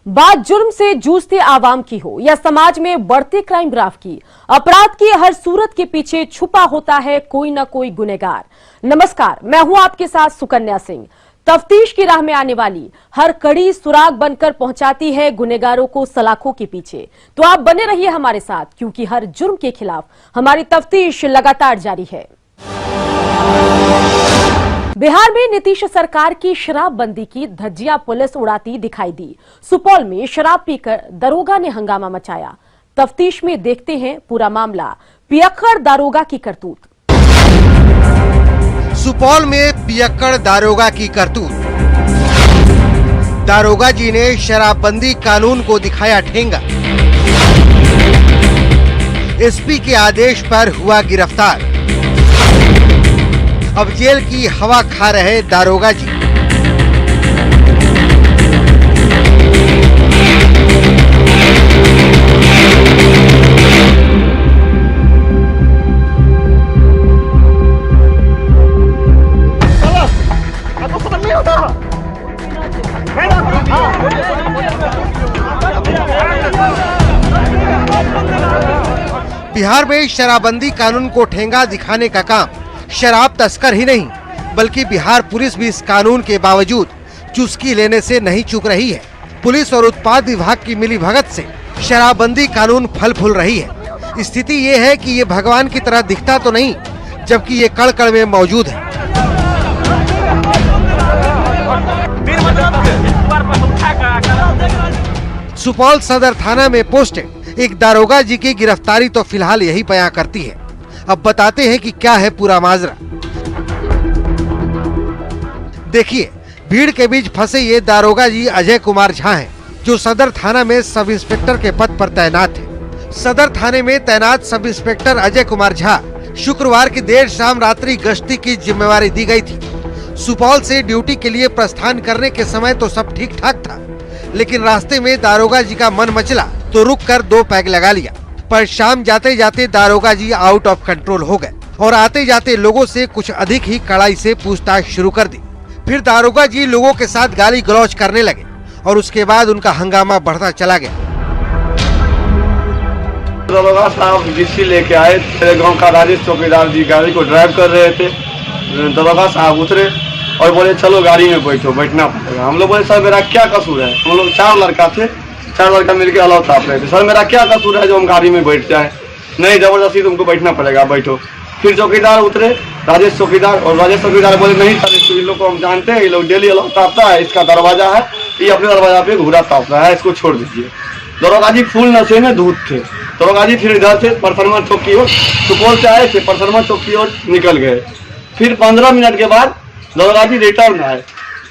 बात जुर्म से जूझते आवाम की हो या समाज में बढ़ते क्राइम ग्राफ की, अपराध की हर सूरत के पीछे छुपा होता है कोई न कोई गुनहगार। नमस्कार, मैं हूं आपके साथ सुकन्या सिंह। तफ्तीश की राह में आने वाली हर कड़ी सुराग बनकर पहुंचाती है गुनहगारों को सलाखों के पीछे। तो आप बने रहिए हमारे साथ, क्योंकि हर जुर्म के खिलाफ हमारी तफ्तीश लगातार जारी है। बिहार में नीतीश सरकार की शराबबंदी की धज्जियां पुलिस उड़ाती दिखाई दी। सुपौल में शराब पीकर दरोगा ने हंगामा मचाया। तफ्तीश में देखते हैं पूरा मामला, पियक्कड़ दारोगा की करतूत। सुपौल में पियक्कड़ दारोगा की करतूत। दारोगा जी ने शराबबंदी कानून को दिखाया ठेंगा। एसपी के आदेश पर हुआ गिरफ्तार। अब जेल की हवा खा रहे दारोगा जी। बिहार में शराबबंदी कानून को ठेंगा दिखाने का काम शराब तस्कर ही नहीं, बल्कि बिहार पुलिस भी इस कानून के बावजूद चुस्की लेने से नहीं चूक रही है। पुलिस और उत्पाद विभाग की मिलीभगत से शराबबंदी कानून फल फूल रही है। स्थिति ये है कि ये भगवान की तरह दिखता तो नहीं, जबकि ये कड़ कड़ में मौजूद है। सुपौल सदर थाना में पोस्टेड एक दारोगा जी की गिरफ्तारी तो फिलहाल यही बयां करती है। अब बताते हैं कि क्या है पूरा माजरा। देखिए, भीड़ के बीच फंसे ये दारोगा जी अजय कुमार झा हैं, जो सदर थाना में सब इंस्पेक्टर के पद पर तैनात है। सदर थाने में तैनात सब इंस्पेक्टर अजय कुमार झा शुक्रवार की देर शाम रात्रि गश्ती की जिम्मेवारी दी गई थी। सुपौल से ड्यूटी के लिए प्रस्थान करने के समय तो सब ठीक ठाक था, लेकिन रास्ते में दारोगा जी का मन मचला तो रुक कर 2 पैग लगा लिया। पर शाम जाते जाते दारोगा जी आउट ऑफ कंट्रोल हो गए और आते जाते लोगों से कुछ अधिक ही कड़ाई से पूछताछ शुरू कर दी। फिर दारोगा जी लोगों के साथ गाली गलौज करने लगे और उसके बाद उनका हंगामा बढ़ता चला गया। दारोगा साहब जिससे लेके आए थे, गांव का राजेश चौकीदार जी गाड़ी को ड्राइव कर रहे थे। दारोगा साहब उतरे और बोले चलो गाड़ी में बैठो, बैठना पड़ेगा। हम लोग बोले सर मेरा क्या कसूर है। हम लोग 4 लड़का थे, 4 लड़का मिलकर अलाव ताप रहे थे। सर मेरा क्या कसूर है जो हम गाड़ी में बैठ जाए? नहीं, जबरदस्ती तुमको बैठना पड़ेगा, बैठो। फिर चौकीदार उतरे, राजेश चौकीदार, और राजेश चौकीदार बोले नहीं सर, इन लोग को हम जानते हैं, ये लोग डेली अलाव तापता है, इसका दरवाजा है, ये अपने दरवाजा पे घूरा तापता है, इसको छोड़ दीजिए। दारोगा जी फुल नशे में धूत थे। दारोगा जी फिर इधर से परसरमा चौक की ओर, सुपौल से आए थे, परसरमा चौक की ओर निकल गए। फिर 15 मिनट के बाद दारोगा जी रिटर्न आए।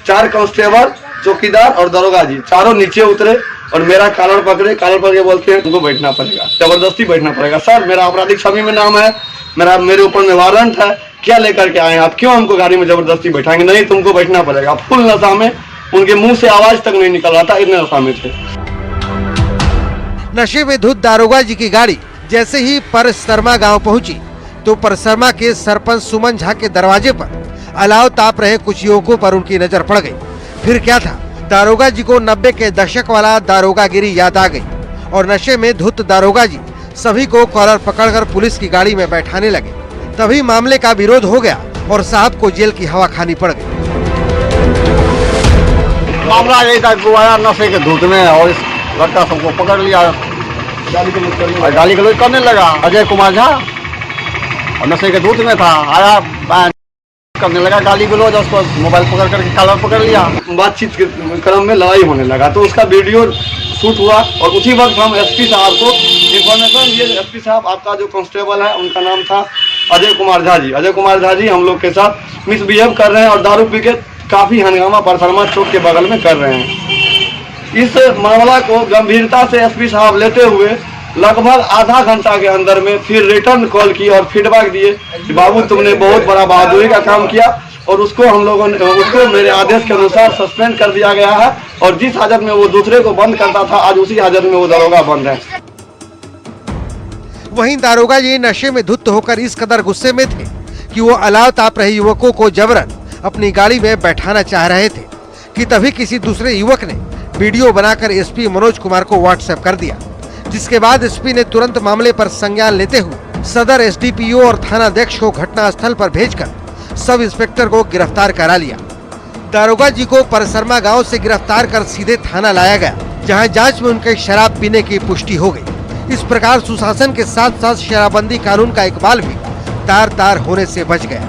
4 कांस्टेबल, चौकीदार और दारोगा जी चारों नीचे उतरे और मेरा कॉलर पकड़े के बोलते हैं तुमको बैठना पड़ेगा, जबरदस्ती बैठना पड़ेगा। सर मेरा आपराधिक छवि में नाम है, मेरे ऊपर में वारंट है, क्या लेकर के आए आप? क्यों हमको गाड़ी में जबरदस्ती बैठाएंगे? नहीं, तुमको बैठना पड़ेगा। फुल नशा में, उनके मुंह से आवाज तक नहीं निकल रहा था, इतने नशा में थे। नशे में धुत दारोगा जी की गाड़ी जैसे ही परसरमा गाँव पहुँची तो परसरमा के सरपंच सुमन झा के दरवाजे पर अलाव ताप रहे कुछ युवकों पर उनकी नजर पड़ गई। फिर क्या था, दारोगा जी को 90 के दशक वाला दारोगागिरी याद आ गई और नशे में धुत दारोगा जी सभी को कॉलर पकड़कर पुलिस की गाड़ी में बैठाने लगे। तभी मामले का विरोध हो गया और साहब को जेल की हवा खानी पड़ गई। मामला यही था कि आया नशे के धुत में और इस लड़का सबको पकड़ लिया, गाली गलौज करने लगा। अजय कुमार झा और नशे के धुत में था, आया करने लगा गाली गलौज, उसको मोबाइल पकड़ करके कॉलर पकड़ लिया। बातचीत के क्रम में लड़ाई होने लगा तो उसका वीडियो शूट हुआ और उसी वक्त हम एसपी साहब को इन्फॉर्मेशन दिए। एसपी साहब आपका जो कांस्टेबल है उनका नाम था अजय कुमार झा जी। अजय कुमार झा जी हम लोग के साथ मिसबिहेव कर रहे हैं और दारू पी के काफी हंगामा परसरमा चौक के बगल में कर रहे हैं। इस मामला को गंभीरता से एसपी साहब लेते हुए लगभग आधा घंटा के अंदर में फिर रिटर्न कॉल की और फीडबैक दिए कि बाबू तुमने बहुत बड़ा बहादुरी का काम किया और उसको हम लोगों ने उसको मेरे आदेश के अनुसार सस्पेंड कर दिया गया है और जिस हाजत में वो दूसरे को बंद करता था आज उसी हाजत में वो दारोगा बंद है। वहीं दारोगा जी नशे में धुत होकर इस कदर गुस्से में थे कि वो अलाव ताप रहे युवकों को जबरन अपनी गाड़ी में बैठाना चाह रहे थे कि तभी किसी दूसरे युवक ने वीडियो बनाकर एसपी मनोज कुमार को व्हाट्सएप कर दिया, जिसके बाद एसपी ने तुरंत मामले पर संज्ञान लेते हुए सदर एसडीपीओ और थानाध्यक्ष को घटनास्थल पर भेजकर सब इंस्पेक्टर को गिरफ्तार करा लिया। दारोगा जी को परसरमा गांव से गिरफ्तार कर सीधे थाना लाया गया, जहां जांच में उनके शराब पीने की पुष्टि हो गई। इस प्रकार सुशासन के साथ साथ शराबबंदी कानून का इकबाल भी तार तार होने से बच गया।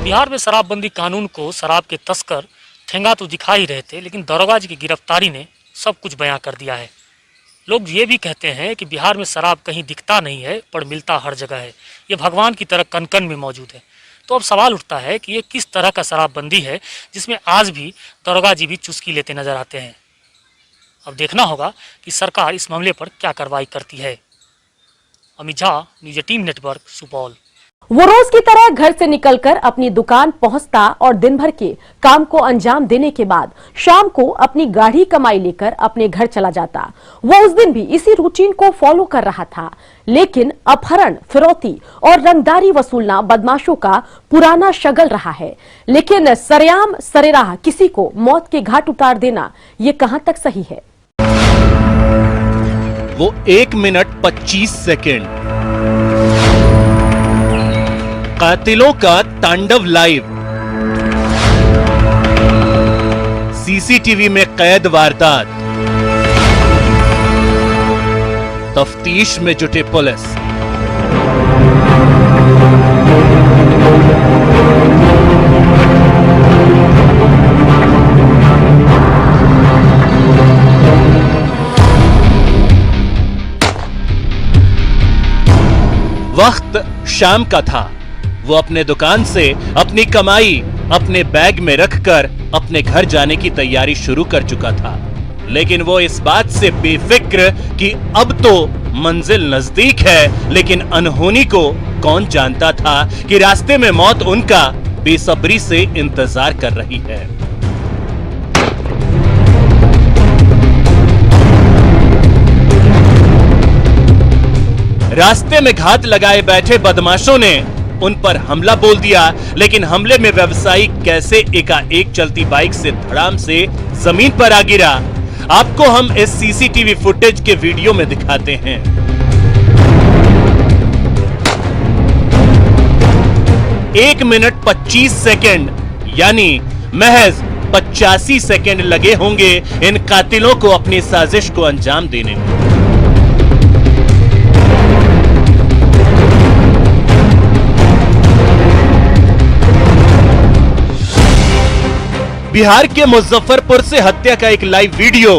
बिहार में शराबबंदी कानून को शराब के तस्कर ठेंगा तो दिखा ही रहे थे, लेकिन दारोगा जी की गिरफ्तारी ने सब कुछ बयां कर दिया है। लोग ये भी कहते हैं कि बिहार में शराब कहीं दिखता नहीं है पर मिलता हर जगह है, ये भगवान की तरह कन कन में मौजूद है। तो अब सवाल उठता है कि ये किस तरह का शराबबंदी है जिसमें आज भी दारोगा जी भी चुस्की लेते नजर आते हैं। अब देखना होगा कि सरकार इस मामले पर क्या कार्रवाई करती है। Amit Jha, news 18 network, Supaul. वो रोज की तरह घर से निकलकर अपनी दुकान पहुंचता और दिन भर के काम को अंजाम देने के बाद शाम को अपनी गाढ़ी कमाई लेकर अपने घर चला जाता। वो उस दिन भी इसी रूटीन को फॉलो कर रहा था, लेकिन अपहरण, फिरौती और रंगदारी वसूलना बदमाशों का पुराना शगल रहा है। लेकिन सरेआम सरेराह किसी को मौत के घाट उतार देना, ये कहां तक सही है? वो 1 मिनट 25 सेकेंड कातिलों का तांडव लाइव, सीसीटीवी में कैद वारदात, तफ्तीश में जुटे पुलिस। वक्त शाम का था। वो अपने दुकान से अपनी कमाई अपने बैग में रखकर अपने घर जाने की तैयारी शुरू कर चुका था, लेकिन वो इस बात से बेफिक्र कि अब तो मंजिल नजदीक है, लेकिन अनहोनी को कौन जानता था कि रास्ते में मौत उनका बेसब्री से इंतजार कर रही है। रास्ते में घात लगाए बैठे बदमाशों ने उन पर हमला बोल दिया, लेकिन हमले में व्यवसायी कैसे एकाएक चलती बाइक से धड़ाम से जमीन पर आ गिरा, आपको हम इस सीसीटीवी फुटेज के वीडियो में दिखाते हैं। एक मिनट 25 सेकेंड यानी महज 85 सेकेंड लगे होंगे इन कातिलों को अपनी साजिश को अंजाम देने में। बिहार के मुजफ्फरपुर से हत्या का एक लाइव वीडियो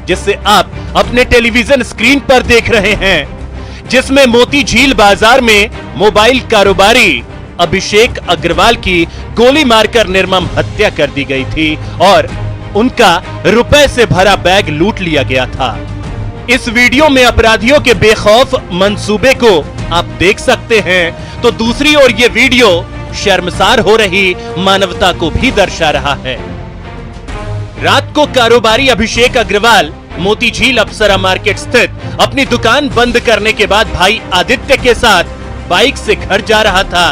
जिसे आप अपने टेलीविजन स्क्रीन पर देख रहे हैं, जिसमें मोती झील बाजार में मोबाइल कारोबारी अभिषेक अग्रवाल की गोली मारकर निर्मम हत्या कर दी गई थी और उनका रुपए से भरा बैग लूट लिया गया था। इस वीडियो में अपराधियों के बेखौफ मंसूबे को आप देख सकते हैं, तो दूसरी ओर ये वीडियो शर्मसार हो रही मानवता को भी दर्शा रहा है। रात को कारोबारी अभिषेक अग्रवाल मोती झील अप्सरा मार्केट स्थित अपनी दुकान बंद करने के बाद भाई आदित्य के साथ बाइक से घर जा रहा था।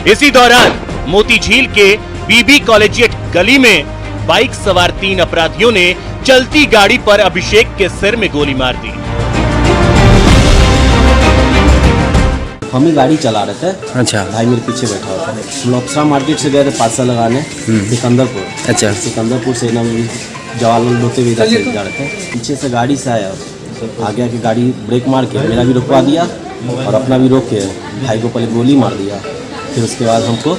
इसी दौरान मोती झील के बीबी कॉलेजिएट गली में बाइक सवार 3 अपराधियों ने चलती गाड़ी पर अभिषेक के सिर में गोली मार दी। हम ही गाड़ी चला रहे थे। अच्छा। भाई मेरे पीछे बैठा हुआ था। हम अप्सरा मार्केट से गए थे पार्सल लगाने सिकंदरपुर। अच्छा। सिकंदरपुर से ना जवाहरलाल होते हुए इधर से जा रहे थे। पीछे से गाड़ी से आया, आगे आके गाड़ी ब्रेक मार के मेरा भी रुकवा दिया और अपना भी रोक के भाई को पहले गोली मार दिया। फिर उसके बाद हमको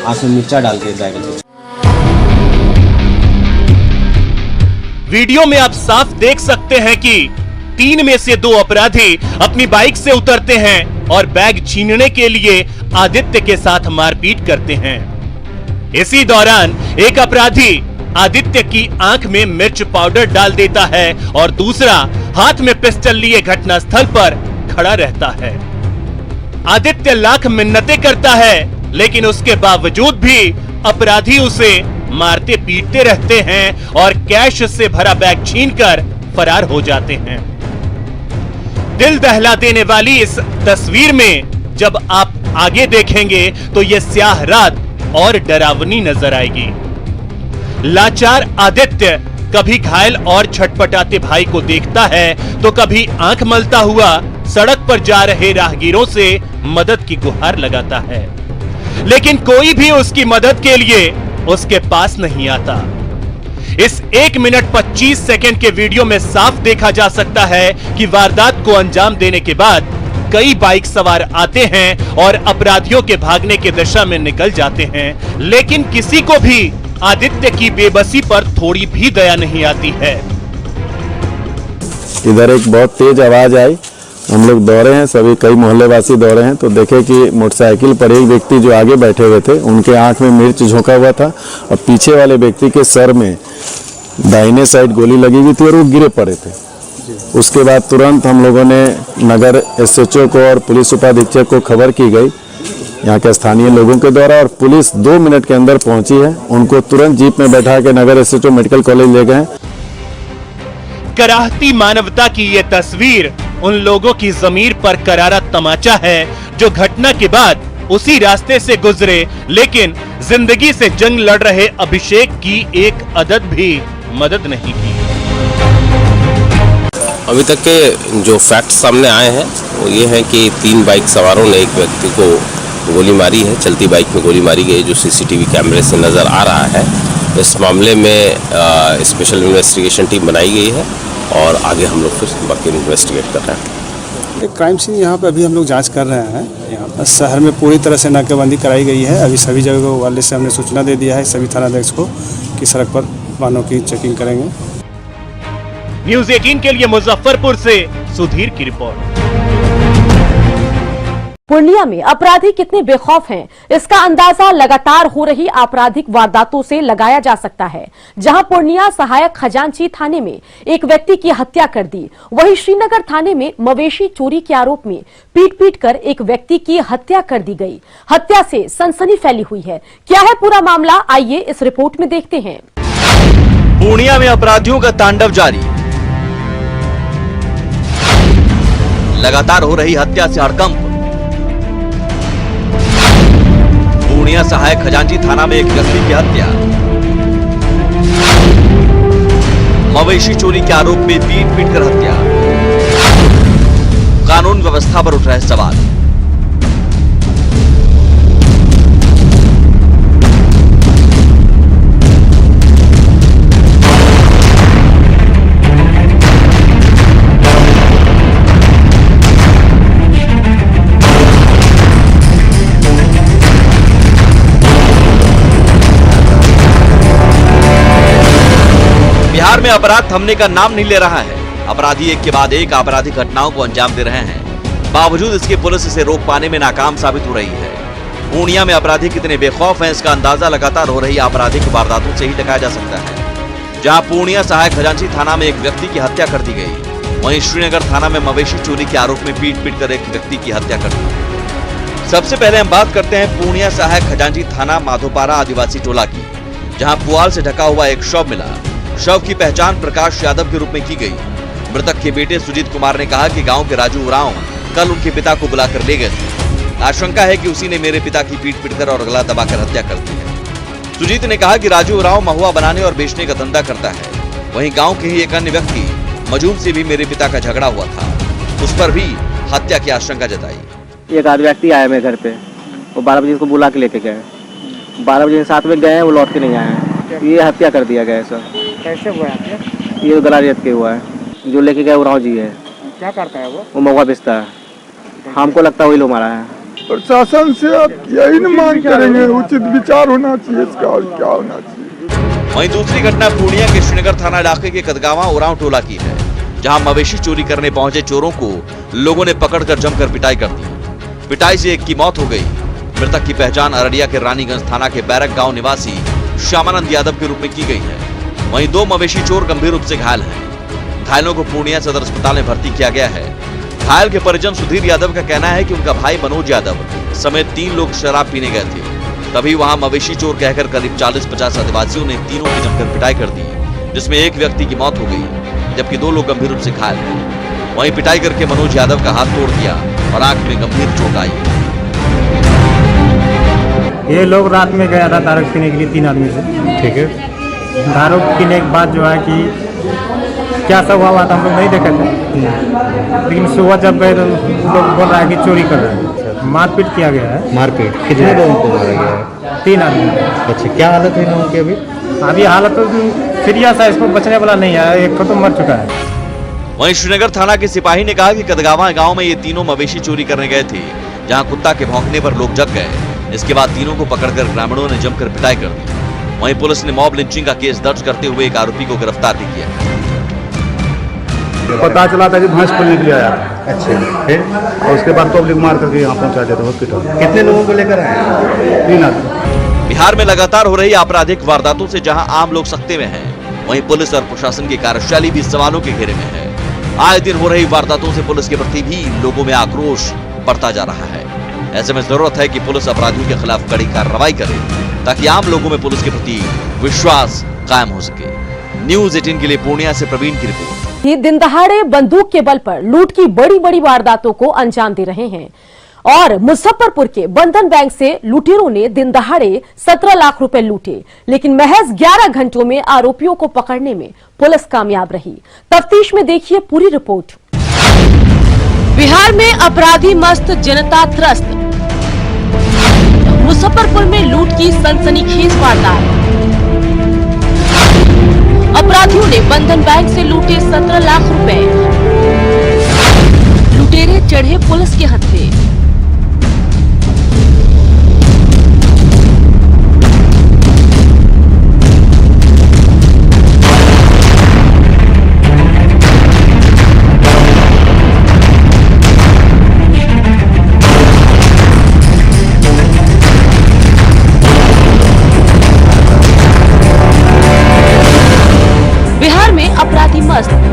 आंख में मिर्चा डाल के बैग में। वीडियो में आप साफ देख सकते हैं कि 3 में से 2 अपराधी अपनी बाइक से उतरते हैं और बैग छीनने के लिए आदित्य के साथ मारपीट करते हैं। इसी दौरान एक अपराधी आदित्य की आंख में मिर्च पाउडर डाल देता है और दूसरा हाथ में पिस्टल लिए घटनास्थल पर खड़ा रहता है। आदित्य लाख मिन्नतें करता है, लेकिन उसके बावजूद भी अपराधी उसे मारते पीटते रहते हैं और कैश से भरा बैग छीनकर फरार हो जाते हैं। दिल दहला देने वाली इस तस्वीर में जब आप आगे देखेंगे तो यह स्याह रात और डरावनी नजर आएगी। लाचार आदित्य कभी घायल और छटपटाते भाई को देखता है तो कभी आंख मलता हुआ सड़क पर जा रहे राहगीरों से मदद की गुहार लगाता है, लेकिन कोई भी उसकी मदद के लिए उसके पास नहीं आता। इस 1 मिनट 25 सेकंड के वीडियो में साफ देखा जा सकता है कि वारदात को अंजाम देने के बाद कई बाइक सवार आते हैं और अपराधियों के भागने की दिशा में निकल जाते हैं, लेकिन किसी को भी आदित्य की बेबसी पर थोड़ी भी दया नहीं आती है। इधर एक बहुत तेज आवाज आई, हम लोग दौड़े हैं, सभी कई मोहल्ले वासी दौड़े हैं तो देखे कि मोटरसाइकिल पर एक व्यक्ति जो आगे बैठे हुए थे उनके आंख में मिर्च झोंका हुआ था और पीछे वाले व्यक्ति के सर में दाहिने साइड गोली लगी हुई थी और वो गिरे पड़े थे। उसके बाद तुरंत हम लोगों ने नगर SHO को और पुलिस उपाधीक्षक को खबर की गई यहाँ के स्थानीय लोगों के द्वारा, और पुलिस 2 मिनट के अंदर पहुंची है। उनको तुरंत जीप में बैठा के नगर SHO मेडिकल कॉलेज ले गए। कराहती मानवता की ये तस्वीर उन लोगों की जमीर पर करारा तमाचा है जो घटना के बाद उसी रास्ते से गुजरे, लेकिन जिंदगी से जंग लड़ रहे अभिषेक की एक अदद भी मदद नहीं की। अभी तक के जो फैक्ट सामने आए हैं वो ये है कि 3 बाइक सवारों ने एक व्यक्ति को गोली मारी है, चलती बाइक में गोली मारी गई जो CCTV कैमरे से नज़र आ रहा है। इस मामले में स्पेशल इन्वेस्टिगेशन टीम बनाई गई है और आगे हम लोग फिर बाकी इन्वेस्टिगेट कर रहे हैं। एक क्राइम सीन यहाँ पे अभी हम लोग जांच कर रहे हैं। यहाँ पर शहर में पूरी तरह से नाकेबंदी कराई गई है। अभी सभी जगह वाले से हमने सूचना दे दिया है सभी थानाध्यक्ष को कि सड़क पर वाहनों की चेकिंग करेंगे। न्यूज़ 18 के लिए मुजफ्फरपुर से सुधीर की रिपोर्ट। पूर्णिया में अपराधी कितने बेखौफ हैं, इसका अंदाजा लगातार हो रही आपराधिक वारदातों से लगाया जा सकता है। जहां पूर्णिया सहायक खजांची थाने में एक व्यक्ति की हत्या कर दी, वहीं श्रीनगर थाने में मवेशी चोरी के आरोप में पीट कर एक व्यक्ति की हत्या कर दी गई। हत्या से सनसनी फैली हुई है। क्या है पूरा मामला, आइए इस रिपोर्ट में देखते हैं। पूर्णिया में अपराधियों का तांडव जारी, लगातार हो रही हत्या से हड़कंप। पूर्णिया सहायक खजांची थाना में एक व्यक्ति की हत्या, मवेशी चोरी के आरोप में पीट कर हत्या, कानून व्यवस्था पर उठ रहे सवाल। बिहार में अपराध थमने का नाम नहीं ले रहा है। अपराधी एक के बाद एक आपराधिक घटनाओं को अंजाम दे रहे हैं, बावजूद इसके पुलिस इसे रोक पाने में नाकाम साबित हो रही है। पूर्णिया में अपराधी कितने बेखौफ हैं, इसका अंदाजा लगातार हो रही आपराधिक वारदातों से ही लगाया जा सकता है। जहां पूर्णिया सहायक खजांची थाना में एक व्यक्ति की हत्या कर दी गई, वहीं श्रीनगर थाना में मवेशी चोरी के आरोप में पीट कर एक व्यक्ति की हत्या कर दी। सबसे पहले हम बात करते हैं पूर्णिया सहायक खजांची थाना माधोपारा आदिवासी टोला की, जहाँ पुआल से ढका हुआ एक शव मिला। शव की पहचान प्रकाश यादव के रूप में की गई। मृतक के बेटे सुजीत कुमार ने कहा कि गांव के राजू उरांव कल उनके पिता को बुलाकर ले गए थे। आशंका है कि उसी ने मेरे पिता की पीट कर और गला दबाकर हत्या कर दी है। सुजीत ने कहा कि राजू उरांव महुआ बनाने और बेचने का धंधा करता है। वहीं गांव के ही एक अन्य व्यक्ति मजूम से भी मेरे पिता का झगड़ा हुआ था, उस पर भी हत्या की आशंका जताई। एक आध व्यक्ति आए मेरे घर पे, वो 12 बजे को बुला के लेके गए। 12 बजे 7 बजे गए, वो लौट के नहीं आए। ये हत्या कर दिया गया सर। कैसे हुआ है? ये गला रेत के हुआ है। जो लेके गए उरांव जी है। क्या करता है वो महुआ बेचता है। हमको लगता है वही लोग मारा है। प्रशासन से आप यही न मांग करेंगे, उचित विचार होना चाहिए इसका और क्या होना चाहिए। वहीं दूसरी घटना पूर्णिया के श्रीनगर थाना इलाके के कदगावा उरांव टोला की है, जहां मवेशी चोरी करने पहुंचे चोरों को लोगों ने पकड़कर जमकर पिटाई कर दी। पिटाई से एक की मौत हो गई। मृतक की पहचान अररिया के रानीगंज थाना के बैरक गांव निवासी श्यामानंद यादव के रूप में की गई है। वहीं 2 मवेशी चोर गंभीर रूप से घायल हैं। घायलों को पूर्णिया सदर अस्पताल में भर्ती किया गया है। घायल के परिजन सुधीर यादव का कहना है कि उनका भाई मनोज यादव समेत 3 लोग शराब पीने गए थे। तभी वहां मवेशी चोर कहकर करीब 40-50 आदिवासियों ने तीनों की जमकर पिटाई कर दी, जिसमें एक व्यक्ति की मौत हो गई, जबकि 2 लोग गंभीर रूप से घायल हैं। वहीं पिटाई करके मनोज यादव का हाथ तोड़ दिया और आंख में गंभीर चोट आई। ये लोग रात में गया था तारक पीने के लिए 3 आदमी से, ठीक है। दारू पीने के बाद जो है कि क्या सब हुआ था हम लोग नहीं देखे थे, लेकिन सुबह जब गए तो लोग बोल रहा है कि चोरी कर रहे हैं। मारपीट किया गया है। मारपीट कितने लोगों को मारा गया है? 3 आदमी। अच्छा, क्या हालत है लोगों की अभी? अभी हालत तो सीरियस है, इसको बचने वाला नहीं है, एक तो मर चुका है। वहीं श्रीनगर थाना के सिपाही ने कहा कि कदगावा गांव में ये तीनों मवेशी चोरी करने गए थे, जहां कुत्ता के भौंकने पर लोग जग गए। इसके बाद तीनों को पकड़कर ग्रामीणों ने जमकर पिटाई कर दी। वहीं पुलिस ने मॉब लिंचिंग का केस दर्ज करते हुए एक आरोपी को गिरफ्तार भी किया। पता चला था कि भैंस खोलने के लिए आया था। अच्छा, फिर और उसके बाद पब्लिक मार करके यहाँ पहुँचा दिया था हॉस्पिटल। कितने लोगों को लेकर आए? 3 आदमी। बिहार में लगातार हो रही आपराधिक वारदातों से जहां आम लोग सकते में हैं, वहीं पुलिस और प्रशासन की कार्यशैली भी सवालों के घेरे में है। आए दिन हो रही वारदातों से पुलिस के प्रति भी लोगों में आक्रोश बढ़ता जा रहा है। ऐसे में जरूरत है कि पुलिस अपराधियों के खिलाफ कड़ी कार्रवाई करे, ताकि आम लोगों में पुलिस के प्रति विश्वास कायम हो सके। न्यूज़ 18 के लिए पूर्णिया से प्रवीण की रिपोर्ट। ये दिन दहाड़े बंदूक के बल पर लूट की बड़ी बड़ी वारदातों को अंजाम दे रहे हैं और मुजफ्फरपुर के बंधन बैंक से लुटेरों ने दिन दहाड़े 17 लाख रुपए लूटे, लेकिन महज 11 घंटों में आरोपियों को पकड़ने में पुलिस कामयाब रही। तफ्तीश में देखिए पूरी रिपोर्ट। बिहार में अपराधी मस्त, जनता त्रस्त। मुजफ्फरपुर में लूट की सनसनीखेज वारदात। अपराधियों ने बंधन बैंक से लूटे 17 लाख रुपए। लुटेरे चढ़े पुलिस के हत्थे।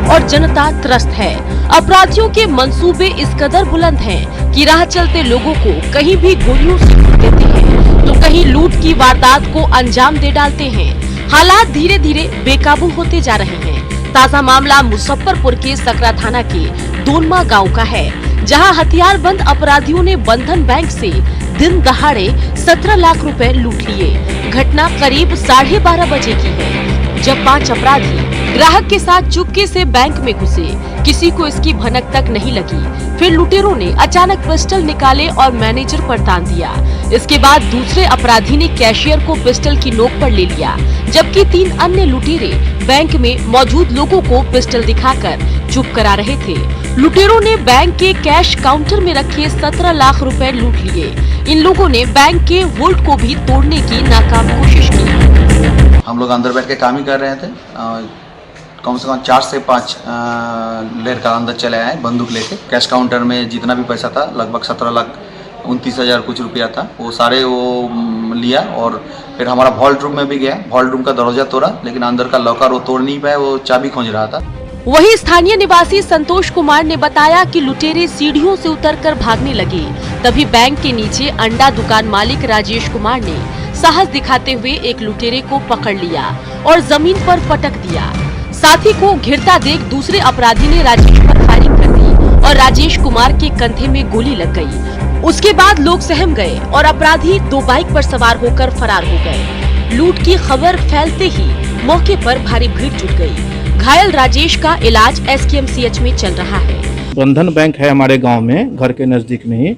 और जनता त्रस्त है। अपराधियों के मंसूबे इस कदर बुलंद हैं कि राह चलते लोगों को कहीं भी गोलियों से मार देते हैं तो कहीं लूट की वारदात को अंजाम दे डालते हैं। हालात धीरे धीरे बेकाबू होते जा रहे हैं। ताजा मामला मुजफ्फरपुर के सकरा थाना के दोनमा गांव का है, जहां हथियारबंद अपराधियों ने बंधन बैंक से दिन दहाड़े 17 लाख रुपए लूट लिए। घटना करीब 12:30 बजे की है, जब 5 अपराधी ग्राहक के साथ चुपके से बैंक में घुसे। किसी को इसकी भनक तक नहीं लगी। फिर लुटेरों ने अचानक पिस्टल निकाले और मैनेजर पर तान दिया। इसके बाद दूसरे अपराधी ने कैशियर को पिस्टल की नोक पर ले लिया, जबकि 3 अन्य लुटेरे बैंक में मौजूद लोगों को पिस्टल दिखाकर चुप करा रहे थे। लुटेरों ने बैंक के कैश काउंटर में रखे 17 लाख रुपए लूट लिए। इन लोगों ने बैंक के वोल्ट को भी तोड़ने की नाकाम कोशिश की। हम लोग अंदर बैठ के काम ही कर रहे थे। कम से कम 4 से 5 लड़का अंदर चले आए बंदूक लेके। कैश काउंटर में जितना भी पैसा था, लगभग 17 लाख 29,000 कुछ रुपया था, वो सारे वो लिया। और फिर हमारा वॉल्ट रूम में भी गया। वॉल्ट रूम का दरवाजा तोड़ा, लेकिन अंदर का लॉकर वो तोड़ नहीं पाया, वो चाबी खोज रहा था। वहीं स्थानीय निवासी संतोष कुमार ने बताया कि लुटेरे सीढ़ियों से उतरकर भागने लगे। तभी बैंक के नीचे अंडा दुकान मालिक राजेश कुमार ने साहस दिखाते हुए एक लुटेरे को पकड़ लिया और जमीन पर पटक दिया। साथी को घिरता देख दूसरे अपराधी ने राजेश पर फायरिंग कर दी और राजेश कुमार के कंधे में गोली लग गई। उसके बाद लोग सहम गए और अपराधी 2 बाइक पर सवार होकर फरार हो गए। लूट की खबर फैलते ही मौके पर भारी भीड़ जुट गई। घायल राजेश का इलाज SKMCH में चल रहा है। बंधन बैंक है हमारे गाँव में, घर के नजदीक में ही।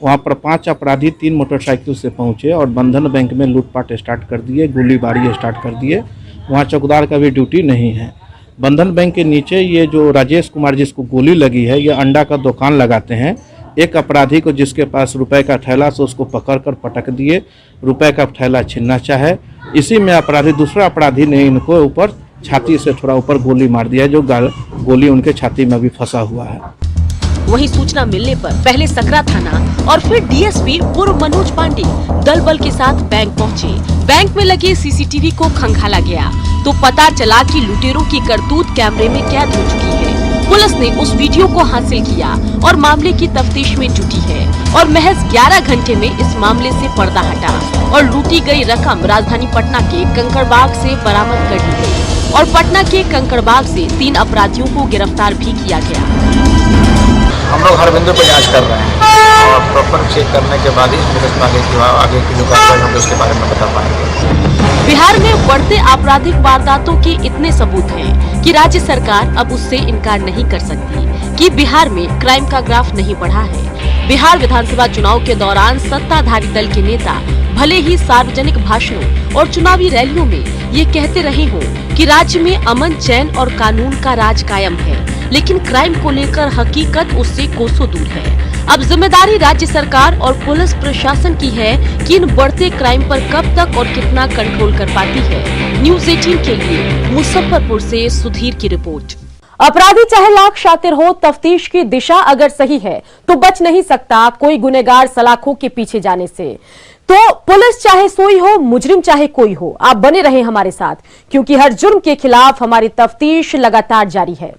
वहाँ पर 5 अपराधी 3 मोटरसाइकिल से पहुँचे और बंधन बैंक में लूटपाट स्टार्ट कर दिए, गोलीबारी स्टार्ट कर दिए। वहाँ चौकीदार का भी ड्यूटी नहीं है। बंधन बैंक के नीचे ये जो राजेश कुमार जिसको गोली लगी है, ये अंडा का दुकान लगाते हैं। एक अपराधी को जिसके पास रुपए का थैला से उसको पकड़कर पटक दिए, रुपए का थैला छीनना चाहे। इसी में अपराधी दूसरा अपराधी ने इनको ऊपर छाती से थोड़ा ऊपर गोली मार दिया, जो गोली उनके छाती में भी फंसा हुआ है। वहीं सूचना मिलने पर पहले सकरा थाना और फिर DSP पूर्व मनोज पांडे दल बल के साथ बैंक पहुंचे। बैंक में लगे CCTV को खंगाला गया तो पता चला कि लुटेरों की करतूत कैमरे में कैद हो चुकी है। पुलिस ने उस वीडियो को हासिल किया और मामले की तफ्तीश में जुटी है और महज 11 घंटे में इस मामले से पर्दा हटा और लूटी गई रकम राजधानी पटना के कंकड़बाग से बरामद कर ली गई और पटना के कंकड़बाग से 3 अपराधियों को गिरफ्तार भी किया गया। हम लोग हर बिंदु पर जांच कर रहे हैं और प्रॉपर चेक करने के बाद ही पुलिस आगे की जो कार्रवाई होगी उसके बारे में बता पाएंगे। बिहार में बढ़ते आपराधिक वारदातों के इतने सबूत हैं कि राज्य सरकार अब उससे इनकार नहीं कर सकती कि बिहार में क्राइम का ग्राफ नहीं बढ़ा है। बिहार विधानसभा चुनाव के दौरान सत्ताधारी दल के नेता भले ही सार्वजनिक भाषणों और चुनावी रैलियों में ये कहते रहे हों कि राज्य में अमन चैन और कानून का राज कायम है, लेकिन क्राइम को लेकर हकीकत उससे कोसों दूर है। अब जिम्मेदारी राज्य सरकार और पुलिस प्रशासन की है कि इन बढ़ते क्राइम पर कब तक और कितना कंट्रोल कर पाती है। न्यूज़ 18 के लिए मुजफ्फरपुर से सुधीर की रिपोर्ट। अपराधी चाहे लाख शातिर हो, तफ्तीश की दिशा अगर सही है तो बच नहीं सकता कोई गुनहगार सलाखों के पीछे जाने से। तो पुलिस चाहे सोई हो, मुजरिम चाहे कोई हो, आप बने रहे हमारे साथ, क्योंकि हर जुर्म के खिलाफ हमारी तफ्तीश लगातार जारी है।